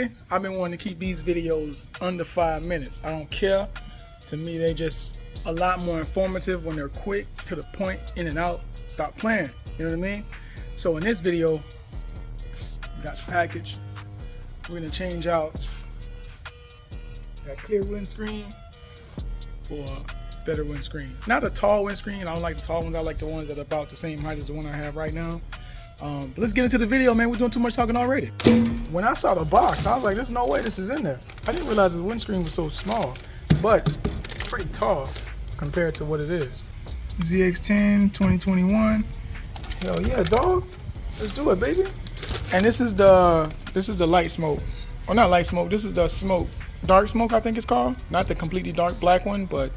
lately, I've been wanting to keep these videos under 5 minutes. I don't care. To me, they just a lot more informative when they're quick, to the point, in and out. Stop playing. You know what I mean? So in this video, we got the package. We're gonna change out that clear windscreen for a better windscreen. Not a tall windscreen. I don't like the tall ones. I like the ones that are about the same height as the one I have right now. But let's get into the video, man. We're doing too much talking already. When I saw the box, I was like, there's no way this is in there. I didn't realize the windscreen was so small, but it's pretty tall compared to what it is. ZX10 2021. Hell yeah, dog. Let's do it, baby. And this is the light smoke. Or not light smoke, this is the smoke. Dark smoke, I think it's called. Not the completely dark black one, but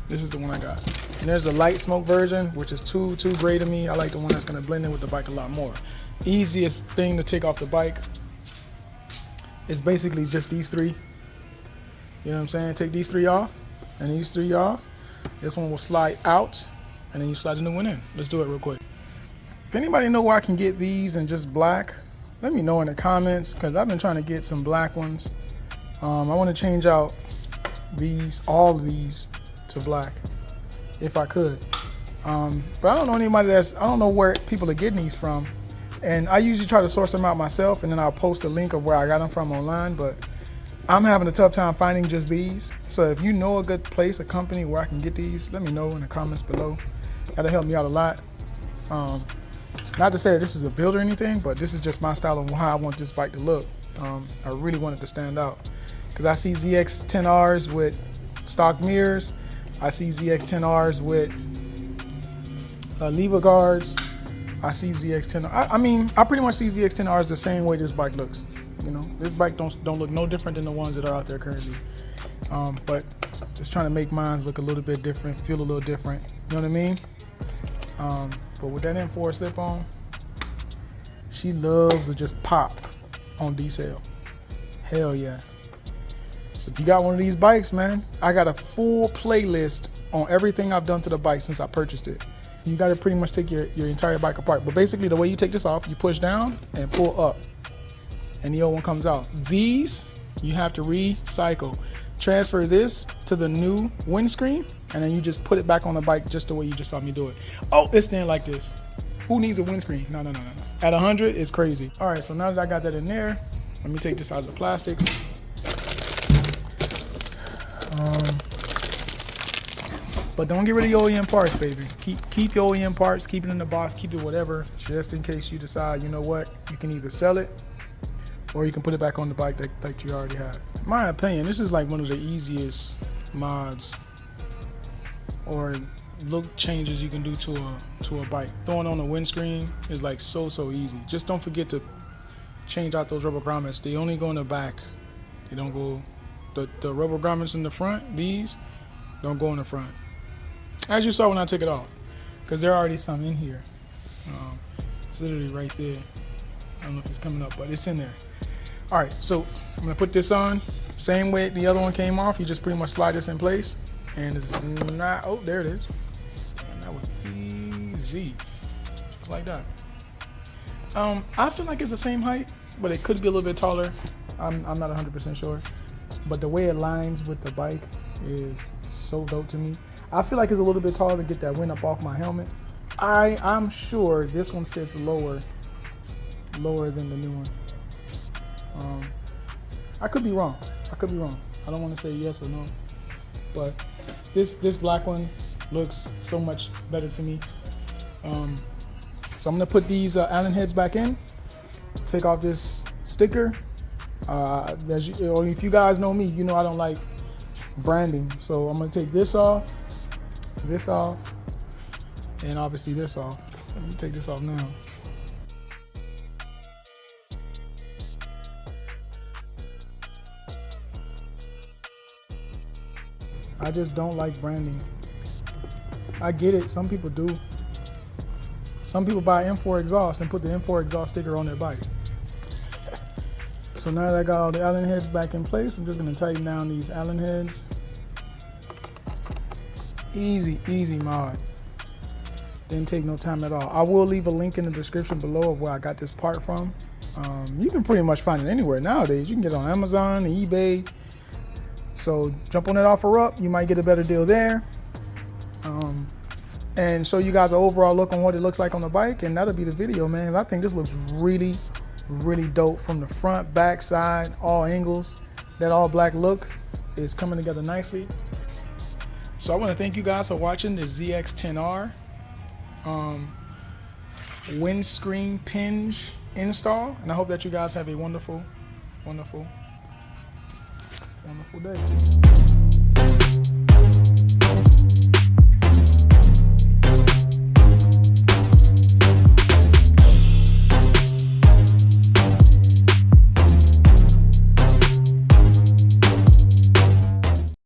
this is the one I got. And there's a light smoke version, which is too gray to me. I like the one that's gonna blend in with the bike a lot more. Easiest thing to take off the bike is basically just these three. You know what I'm saying? Take these three off, and these three off. This one will slide out, and then you slide the new one in. Let's do it real quick. If anybody know where I can get these in just black, let me know in the comments, because I've been trying to get some black ones. I want to change out all of these to black, if I could. But I don't know anybody I don't know where people are getting these from. And I usually try to source them out myself, and then I'll post a link of where I got them from online, but I'm having a tough time finding just these. So if you know a good place, a company where I can get these, let me know in the comments below. That'll help me out a lot. Not to say that this is a build or anything, but this is just my style of how I want this bike to look. I really want it to stand out, because I see ZX10Rs with stock mirrors. I see ZX10Rs with lever guards. I see ZX10. I mean, I pretty much see ZX10Rs the same way this bike looks. You know, this bike don't look no different than the ones that are out there currently. But just trying to make mine look a little bit different, feel a little different. You know what I mean? But with that M4 slip on, she loves to just pop on decel. Hell yeah. So if you got one of these bikes, man, I got a full playlist on everything I've done to the bike since I purchased it. You got to pretty much take your entire bike apart. But basically the way you take this off, you push down and pull up, and the old one comes out. These, you have to recycle. Transfer this to the new windscreen, and then you just put it back on the bike just the way you just saw me do it. Oh, it's staying like this. Who needs a windscreen? No. At 100, it's crazy. All right, so now that I got that in there, let me take this out of the plastics. But don't get rid of your OEM parts, baby. Keep your OEM parts, keep it in the box, keep it whatever, just in case you decide, you know what, you can either sell it or you can put it back on the bike that you already have. In my opinion, this is like one of the easiest mods or look changes you can do to a bike. Throwing on a windscreen is like so easy. Just don't forget to change out those rubber grommets. They only go in the back. They don't go, the rubber grommets in the front, these don't go in the front, as you saw when I took it off, because there are already some in here. It's literally right there. I don't know if it's coming up, but it's in there. All right, so I'm gonna put this on same way the other one came off. You just pretty much slide this in place, and it's not, oh, there it is. And that was easy, just like that. I feel like it's the same height, but it could be a little bit taller. I'm not 100% sure, but the way it lines with the bike is so dope to me. I feel like it's a little bit taller to get that wind up off my helmet. I'm sure this one sits lower than the new one. I could be wrong. I don't want to say yes or no, but this black one looks so much better to me. So I'm gonna put these Allen heads back in, take off this sticker. If you guys know me, you know I don't like branding. So I'm gonna take this off, and obviously this off. Let me take this off now. I just don't like branding. I get it, some people do. Some people buy M4 exhaust and put the M4 exhaust sticker on their bike. So now that I got all the Allen heads back in place, I'm just gonna tighten down these Allen heads. Easy mod. Didn't take no time at all. I will leave a link in the description below of where I got this part from. You can pretty much find it anywhere nowadays. You can get it on Amazon, eBay. So jump on that offer up. You might get a better deal there. And show you guys an overall look on what it looks like on the bike, and that'll be the video, man. I think this looks really, really dope from the front, back, side, all angles. That all black look is coming together nicely. So I want to thank you guys for watching the ZX10R windscreen pinch install, and I hope that you guys have a wonderful, wonderful, wonderful day.